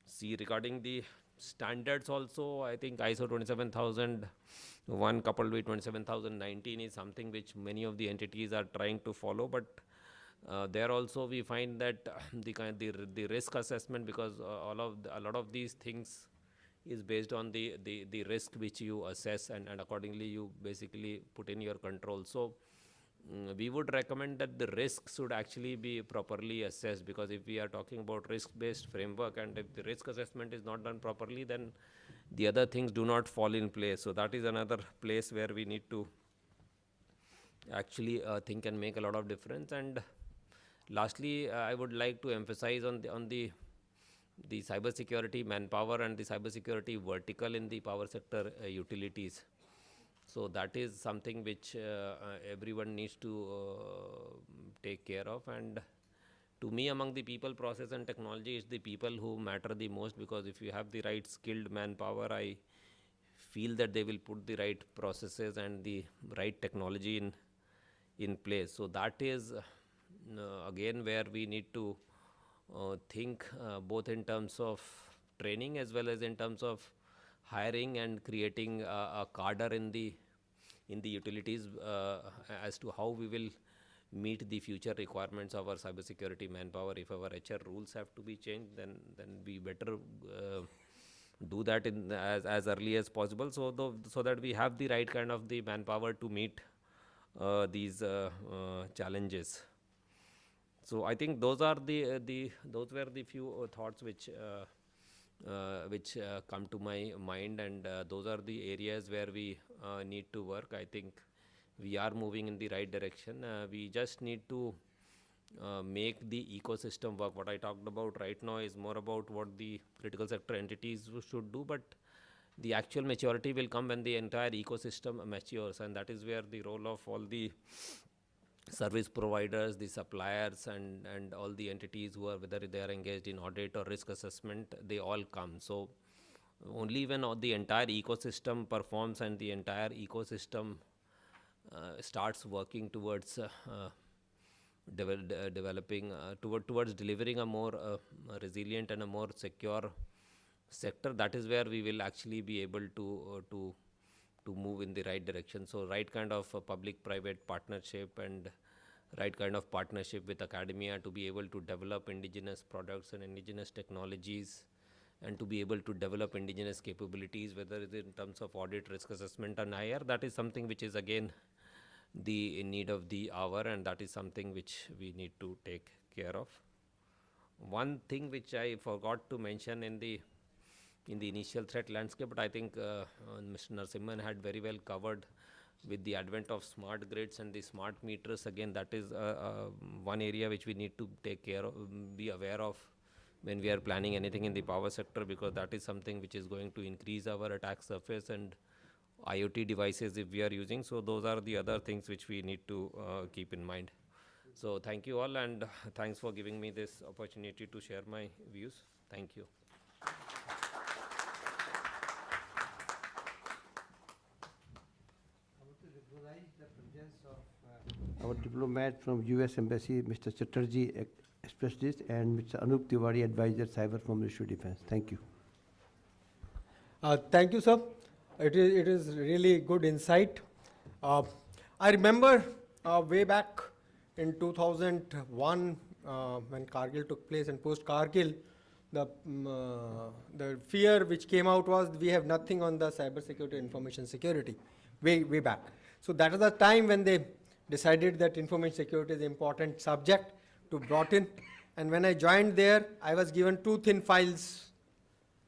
see. Regarding the standards also, I think ISO 27001 coupled with 27019 is something which many of the entities are trying to follow, but there also we find that the risk assessment, because a lot of these things is based on the risk which you assess, and accordingly you basically put in your control. So we would recommend that the risk should actually be properly assessed, because if we are talking about risk-based framework and if the risk assessment is not done properly, then the other things do not fall in place. So that is another place where we need to actually think and make a lot of difference. And lastly, I would like to emphasize on the cybersecurity manpower and the cybersecurity vertical in the power sector utilities. So that is something which everyone needs to take care of. And to me, among the people, process and technology, is the people who matter the most, because if you have the right skilled manpower, I feel that they will put the right processes and the right technology in place. So that is again where we need to think both in terms of training as well as in terms of hiring and creating a cadre in the utilities as to how we will meet the future requirements of our cybersecurity manpower. If our HR rules have to be changed, then we better do that in as early as possible, so that we have the right kind of the manpower to meet these challenges. So I think those are those were the few thoughts which come to my mind, and those are the areas where we need to work. I think we are moving in the right direction. We just need to make the ecosystem work. What I talked about right now is more about what the critical sector entities should do, but the actual maturity will come when the entire ecosystem matures, and that is where the role of all the service providers, the suppliers, and all the entities who are, whether they are engaged in audit or risk assessment, they all come. So only when the entire ecosystem performs and the entire ecosystem starts working towards developing towards delivering a more resilient and a more secure sector, that is where we will actually be able to move in the right direction. So right kind of public-private partnership and right kind of partnership with academia to be able to develop indigenous products and indigenous technologies, and to be able to develop indigenous capabilities, whether it's in terms of audit, risk assessment, and Nair, that is something which is again the need of the hour, and that is something which we need to take care of. One thing which I forgot to mention in the initial threat landscape, but I think Mr. Narasimhan had very well covered with the advent of smart grids and the smart meters. Again, that is one area which we need to take care of, be aware of when we are planning anything in the power sector, because that is something which is going to increase our attack surface and IoT devices if we are using. So those are the other things which we need to keep in mind. So thank you all, and thanks for giving me this opportunity to share my views. Thank you. Our diplomat from US Embassy, Mr. Chatterjee, expressed this, and Mr. Anup Tiwari, advisor, cyber from Ministry of Defense. Thank you. Thank you, sir. It is really good insight. I remember way back in 2001, when Kargil took place and post-Kargil, the fear which came out was we have nothing on the cyber security, information security, way back. So that was the time when they decided that information security is an important subject to brought in. And when I joined there, I was given 2 thin files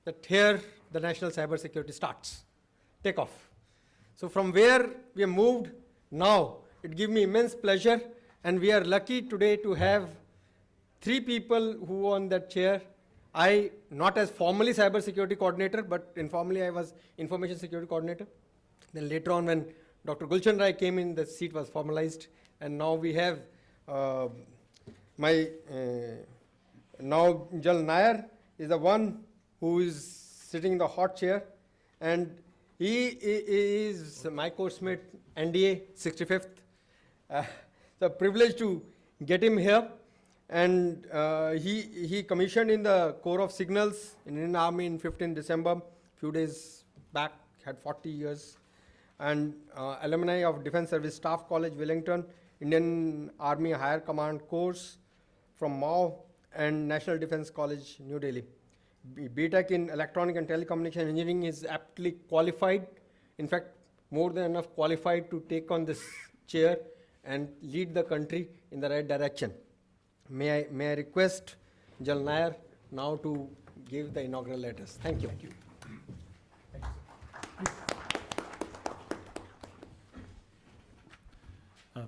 that here the national cyber security starts, take off. So from where we have moved now, it gives me immense pleasure, and we are lucky today to have 3 people who on that chair. I, not as formally cyber security coordinator, but informally I was information security coordinator. Then later on when Dr. Gulshan Rai came in, the seat was formalized, and now we have now Jal Nair is the one who is sitting in the hot chair, and he is my course mate, NDA 65th. It's a privilege to get him here. And he commissioned in the Corps of Signals in Indian Army in 15 December, few days back, had 40 years. And alumni of Defense Service Staff College, Wellington, Indian Army Higher Command course from Mao, and National Defense College, New Delhi. BTech in Electronic and Telecommunication Engineering is aptly qualified, in fact, more than enough qualified to take on this chair and lead the country in the right direction. May I request Jal Nair now to give the inaugural letters. Thank you. Thank you.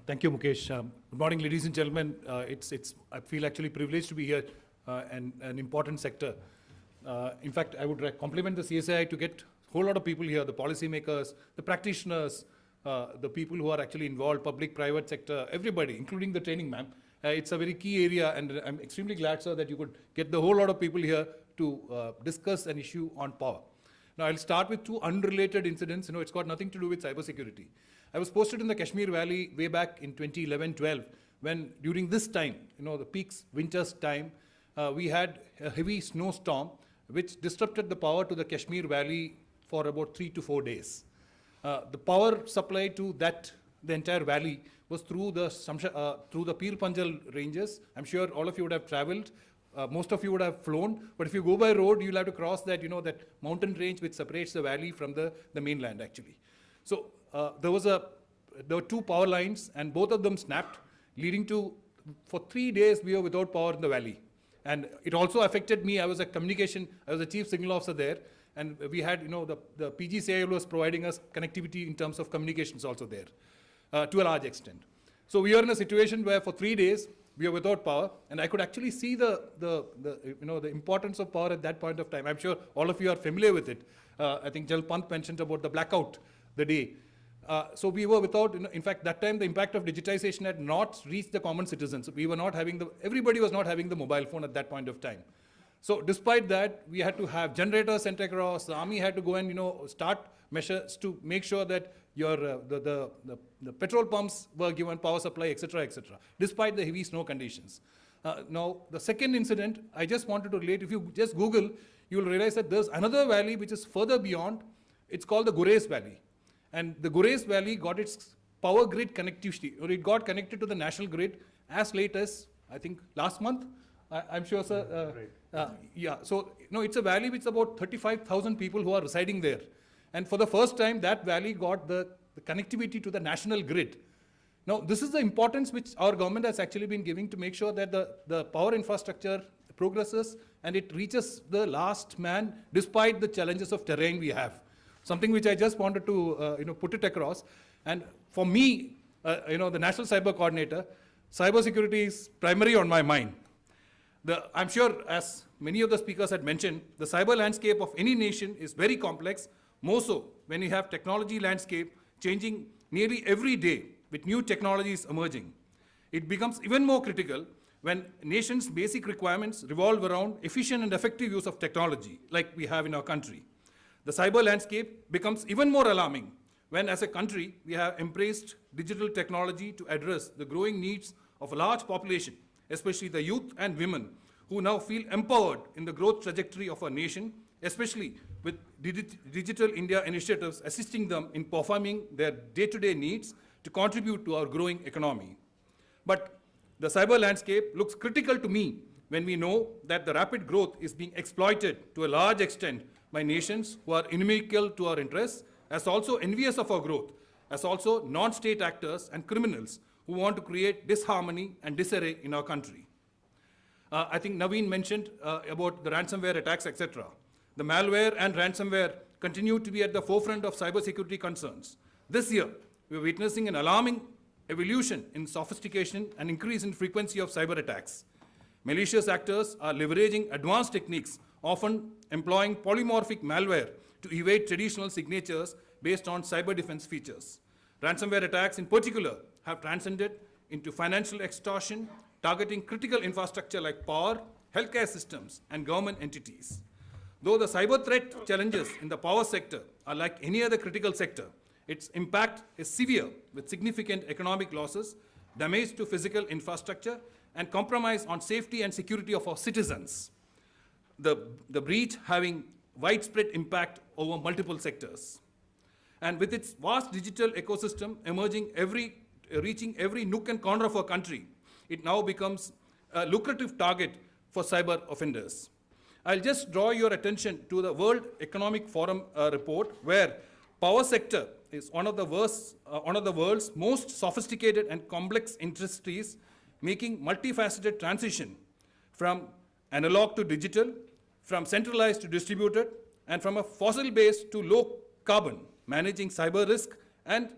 Thank you, Mukesh. Good morning, ladies and gentlemen. I feel actually privileged to be here and an important sector. In fact, I would compliment the CSAI to get a whole lot of people here, the policymakers, the practitioners, the people who are actually involved, public, private sector, everybody, including the training, ma'am. It's a very key area, and I'm extremely glad, sir, that you could get the whole lot of people here to discuss an issue on power. Now, I'll start with 2 unrelated incidents. It's got nothing to do with cybersecurity. I was posted in the Kashmir Valley way back in 2011-12, when during this time, the peaks, winter's time, we had a heavy snowstorm, which disrupted the power to the Kashmir Valley for about 3 to 4 days. The power supply to the entire valley was through the Pir Panjal ranges. I'm sure all of you would have traveled. Most of you would have flown. But if you go by road, you'll have to cross that, that mountain range which separates the valley from the mainland, actually. So there were 2 power lines, and both of them snapped, leading to, for 3 days, we were without power in the valley. And it also affected me. I was a chief signal officer there. And we had, the PGCIL was providing us connectivity in terms of communications also there, to a large extent. So we were in a situation where for 3 days, we were without power, and I could actually see the importance of power at that point of time. I'm sure all of you are familiar with it. I think Jal Pant mentioned about the blackout, the day. So we were without, in fact, that time the impact of digitization had not reached the common citizens. We were not having everybody was not having the mobile phone at that point of time. So despite that, we had to have generators sent across. The army had to go and start measures to make sure that your the petrol pumps were given power supply, etc., etc. Despite the heavy snow conditions. Now the second incident I just wanted to relate. If you just Google, you will realize that there's another valley which is further beyond. It's called the Gurez Valley, and the Gurez Valley got its power grid connectivity, or it got connected to the national grid as late as I think last month. I'm sure, sir. Yeah. So it's a valley with about 35,000 people who are residing there, and for the first time, that valley got the connectivity to the national grid. Now, this is the importance which our government has actually been giving to make sure that the power infrastructure progresses and it reaches the last man, despite the challenges of terrain we have. Something which I just wanted to put it across. And for me, the National Cyber Coordinator, cybersecurity is primary on my mind. I'm sure, as many of the speakers had mentioned, the cyber landscape of any nation is very complex, more so when you have technology landscape changing nearly every day with new technologies emerging. It becomes even more critical when nations' basic requirements revolve around efficient and effective use of technology, like we have in our country. The cyber landscape becomes even more alarming when, as a country, we have embraced digital technology to address the growing needs of a large population, especially the youth and women, who now feel empowered in the growth trajectory of our nation, especially with Digital India initiatives assisting them in performing their day-to-day needs to contribute to our growing economy. But The cyber landscape looks critical to me when we know that the rapid growth is being exploited to a large extent by nations who are inimical to our interests, as also envious of our growth, as also non-state actors and criminals who want to create disharmony and disarray in our country. I think Naveen mentioned about the ransomware attacks, etc. The malware and ransomware continue to be at the forefront of cybersecurity concerns. This year, we are witnessing an alarming evolution in sophistication and increase in frequency of cyber attacks. Malicious actors are leveraging advanced techniques, often employing polymorphic malware to evade traditional signatures based on cyber defense features. Ransomware attacks in particular have transcended into financial extortion, targeting critical infrastructure like power, healthcare systems, and government entities. Though the cyber threat challenges in the power sector are like any other critical sector, its impact is severe with significant economic losses, damage to physical infrastructure, and compromise on safety and security of our citizens. The breach having widespread impact over multiple sectors. And with its vast digital ecosystem reaching every nook and corner of our country, it now becomes a lucrative target for cyber offenders. I'll just draw your attention to the World Economic Forum report, where power sector is one of the world's most sophisticated and complex industries, making multifaceted transition from analog to digital, from centralized to distributed, and from a fossil-based to low carbon. Managing cyber risk and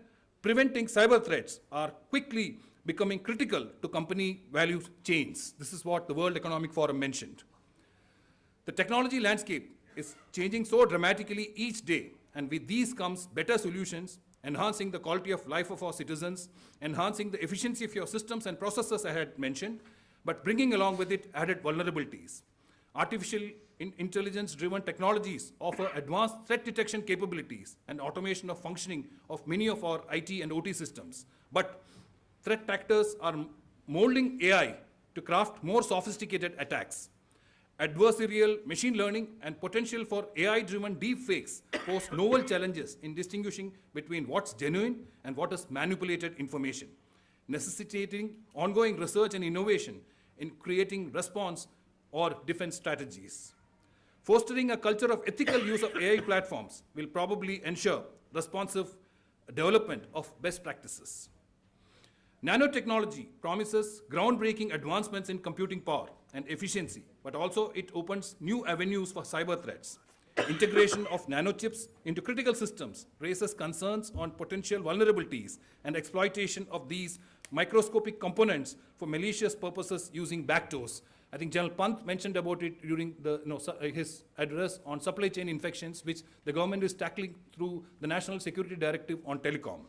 preventing cyber threats are quickly becoming critical to company value chains. This is what the World Economic Forum mentioned. The technology landscape is changing so dramatically each day, and with these comes better solutions, enhancing the quality of life of our citizens, enhancing the efficiency of your systems and processes I had mentioned, but bringing along with it added vulnerabilities. Artificial intelligence-driven technologies offer advanced threat detection capabilities and automation of functioning of many of our IT and OT systems. But threat actors are molding AI to craft more sophisticated attacks. Adversarial machine learning and potential for AI-driven deepfakes pose novel challenges in distinguishing between what's genuine and what is manipulated information, necessitating ongoing research and innovation in creating response or defense strategies. Fostering a culture of ethical use of AI platforms will probably ensure responsive development of best practices. Nanotechnology promises groundbreaking advancements in computing power and efficiency, but also it opens new avenues for cyber threats. Integration of nanochips into critical systems raises concerns on potential vulnerabilities and exploitation of these microscopic components for malicious purposes using backdoors. I think General Pant mentioned about it during his address on supply chain infections, which the government is tackling through the National Security Directive on Telecom.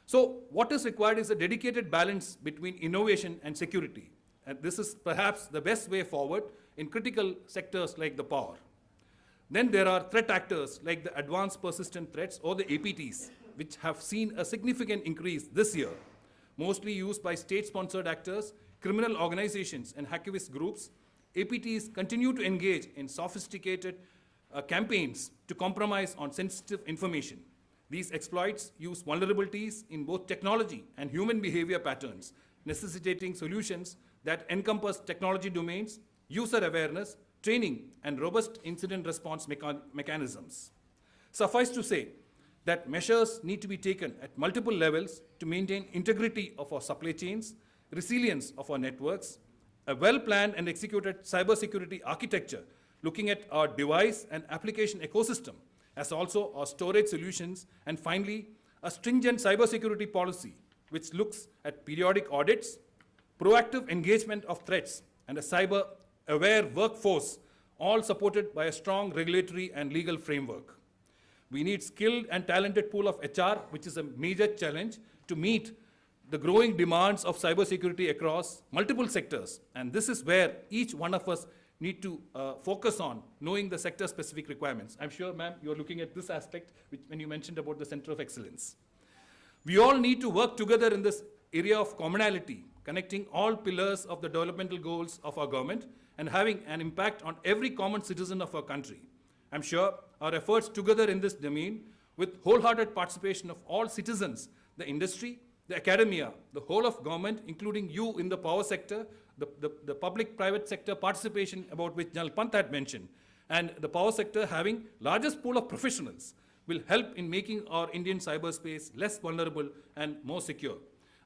So what is required is a dedicated balance between innovation and security. And this is perhaps the best way forward in critical sectors like the power. Then there are threat actors like the advanced persistent threats, or the APTs, which have seen a significant increase this year, mostly used by state-sponsored actors, criminal organizations, and hacktivist groups. APTs continue to engage in sophisticated campaigns to compromise on sensitive information. These exploits use vulnerabilities in both technology and human behavior patterns, necessitating solutions that encompass technology domains, user awareness, training, and robust incident response mechanisms. Suffice to say that measures need to be taken at multiple levels to maintain integrity of our supply chains, resilience of our networks, a well-planned and executed cybersecurity architecture looking at our device and application ecosystem, as also our storage solutions, and finally, a stringent cybersecurity policy which looks at periodic audits, proactive engagement of threats, and a cyber-aware workforce, all supported by a strong regulatory and legal framework. We need skilled and talented pool of HR, which is a major challenge to meet the growing demands of cybersecurity across multiple sectors. And this is where each one of us need to focus on knowing the sector-specific requirements. I'm sure, ma'am, you're looking at this aspect when you mentioned about the Center of Excellence. We all need to work together in this area of commonality, connecting all pillars of the developmental goals of our government and having an impact on every common citizen of our country. I'm sure our efforts together in this domain, with wholehearted participation of all citizens, the industry, the academia, the whole of government, including you in the power sector, the public-private sector participation about which General Pant had mentioned, and the power sector having largest pool of professionals will help in making our Indian cyberspace less vulnerable and more secure.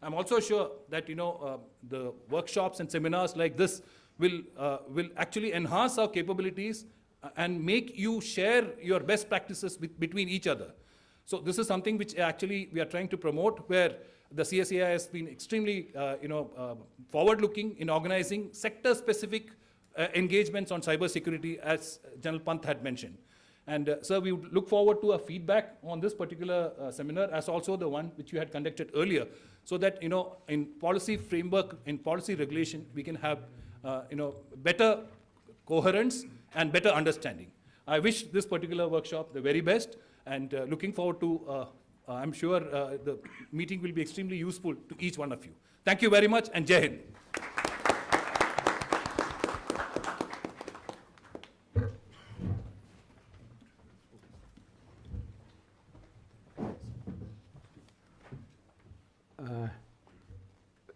I'm also sure that the workshops and seminars like this will actually enhance our capabilities and make you share your best practices between each other. So this is something which actually we are trying to promote, where the CSAI has been extremely forward-looking in organizing sector-specific engagements on cybersecurity, as General Pant had mentioned. And sir, we would look forward to a feedback on this particular seminar, as also the one which you had conducted earlier, so that in policy framework, in policy regulation, we can have better coherence and better understanding. I wish this particular workshop the very best, and looking forward to, I'm sure the meeting will be extremely useful to each one of you. Thank you very much, and Jai Hind.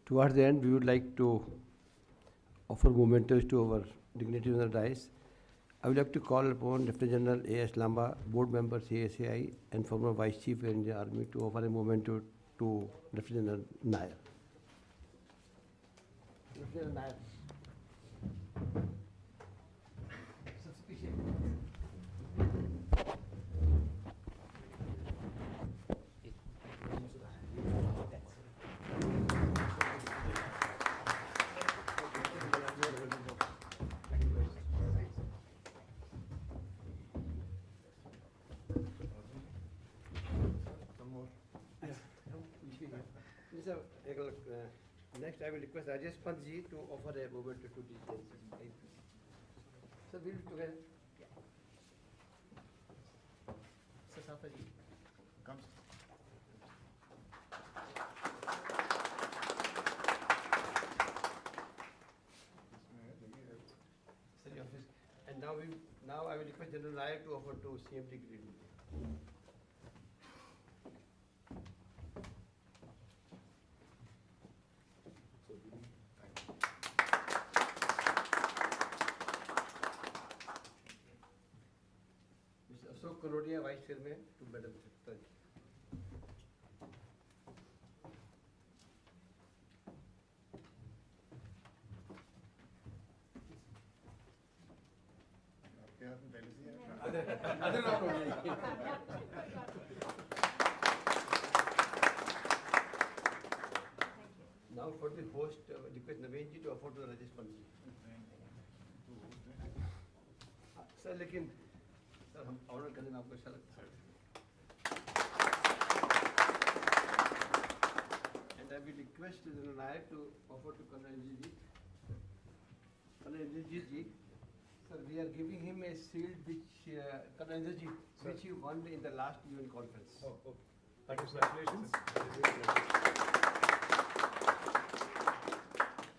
Towards the end, we would like to offer mementos to our dignitaries on the dais. I would like to call upon Lieutenant General A.S. Lamba, Board Member CSAI and former Vice Chief of Indian Army, to offer a memento to Lieutenant General Nair. Lieutenant Nair. Next, I will request Rajesh Pant ji to offer a memento to the NCC. Sir, we'll be together. Sir, Safa ji, come. And now I will request General Nair to offer to CMD greeting. Kanodia, Vice Chairman, to Madam Secretary. Now for the host, request Naveen ji to offer to Rajesh Pant ji. Sir, लेकिन sir हम order करने में आपको अच्छा लगता है. And I will request General Nair to offer to Colonel Indrajit ji. Colonel Indrajit ji, sir, we are giving him a shield which Colonel Indrajit ji, which he won in the last UN conference. Oh, okay. Congratulations.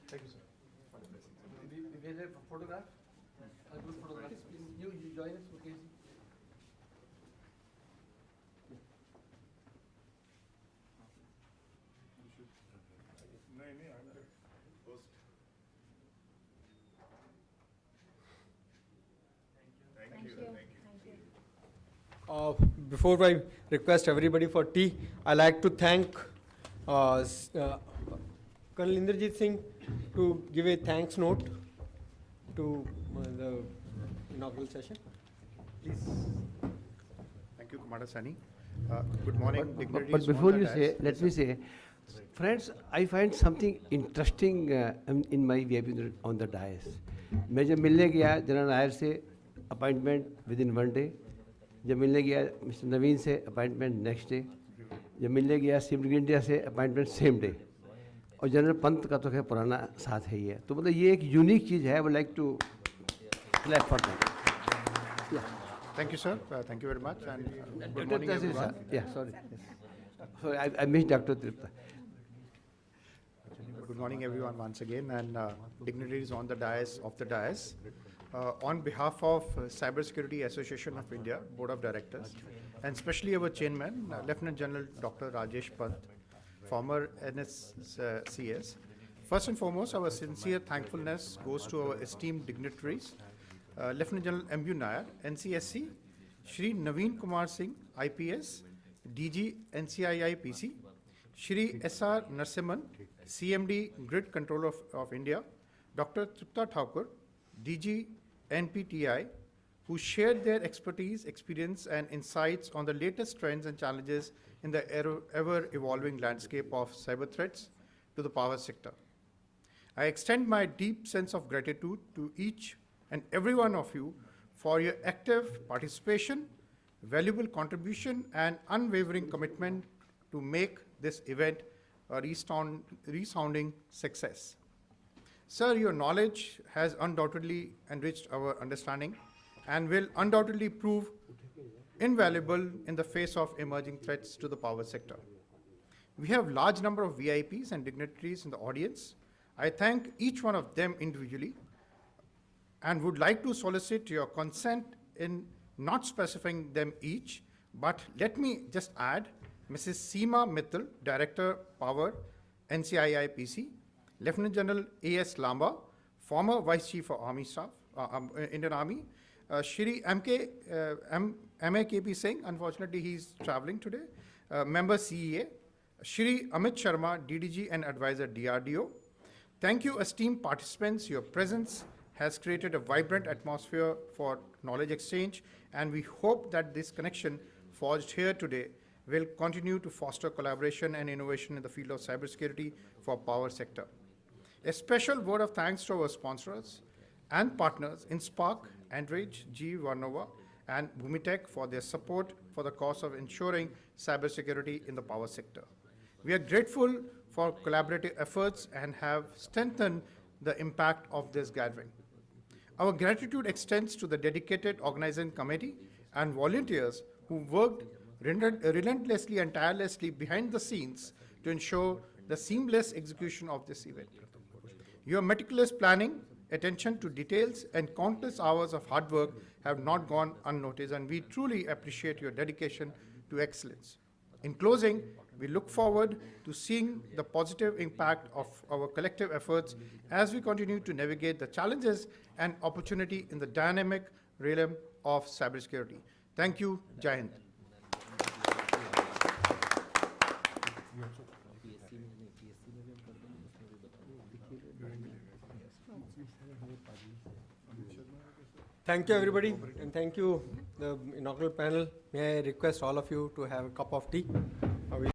Thank you, sir. We have a photograph. A good photograph. You join us, okay? Before I request everybody for tea, I'd like to thank Colonel Inderjit Singh to give a thanks note to the inaugural session. Please. Thank you, Commander Sani. Good morning, dignitaries. But before you say, let me say, friends, I find something interesting in my behavior on the dais. मैं जब मिलने गया general Nair से appointment with in 1 day, जब मिलने गया mister नवीन से appointment next day, जब मिलने गया सिमरन इंडिया से अपॉइंटमेंट सेम डे, और जनरल पंत का तो खैर पुराना साथ है ही है. तो मतलब ये एक यूनिक चीज़ है. I would like to clap for that. Thank you, sir. Thank you very much. And good morning, everyone. Yeah, sorry. Sorry, I missed Dr. Tripta. Good morning, everyone, once again, and dignitaries on the dais, of the dais. On behalf of Cybersecurity Association of India, Board of Directors, and especially our chairman, Lieutenant General Dr. Rajesh Pant, former NSCS. First and foremost, our sincere thankfulness goes to our esteemed dignitaries, Lieutenant General M.U. Nair, NCSC, Shri Naveen Kumar Singh, IPS, DG NCII PC, Shri S.R. Narasimhan, CMD Grid Controller of India, Dr. Tripta Thakur, DG NPTI, who shared their expertise, experience, and insights on the latest trends and challenges in the ever-evolving landscape of cyber threats to the power sector. I extend my deep sense of gratitude to each and every one of you for your active participation, valuable contribution, and unwavering commitment to make this event a resounding success. Sir, your knowledge has undoubtedly enriched our understanding and will undoubtedly prove invaluable in the face of emerging threats to the power sector. We have large number of VIPs and dignitaries in the audience. I thank each one of them individually and would like to solicit your consent in not specifying them each, but let me just add Mrs. Seema Mittal, Director, Power, NCII PC, Lieutenant General A.S. Lamba, former Vice Chief of Army Staff, Indian Army, Shri M.A.K.P. Singh, unfortunately he's traveling today, Member CEA, Shri Amit Sharma, DDG and Advisor DRDO. Thank you, esteemed participants. Your presence has created a vibrant atmosphere for knowledge exchange, and we hope that this connection forged here today will continue to foster collaboration and innovation in the field of cybersecurity for power sector. A special word of thanks to our sponsors and partners in Spark, Enrage, G. Varnova, and Bhumitech for their support for the cause of ensuring cybersecurity in the power sector. We are grateful for collaborative efforts and have strengthened the impact of this gathering. Our gratitude extends to the dedicated organizing committee and volunteers who worked relentlessly and tirelessly behind the scenes to ensure the seamless execution of this event. Your meticulous planning, attention to details, and countless hours of hard work have not gone unnoticed, and we truly appreciate your dedication to excellence. In closing, we look forward to seeing the positive impact of our collective efforts as we continue to navigate the challenges and opportunity in the dynamic realm of cybersecurity. Thank you. Jai Hind. Thank you, everybody, and thank you, the inaugural panel. May I request all of you to have a cup of tea?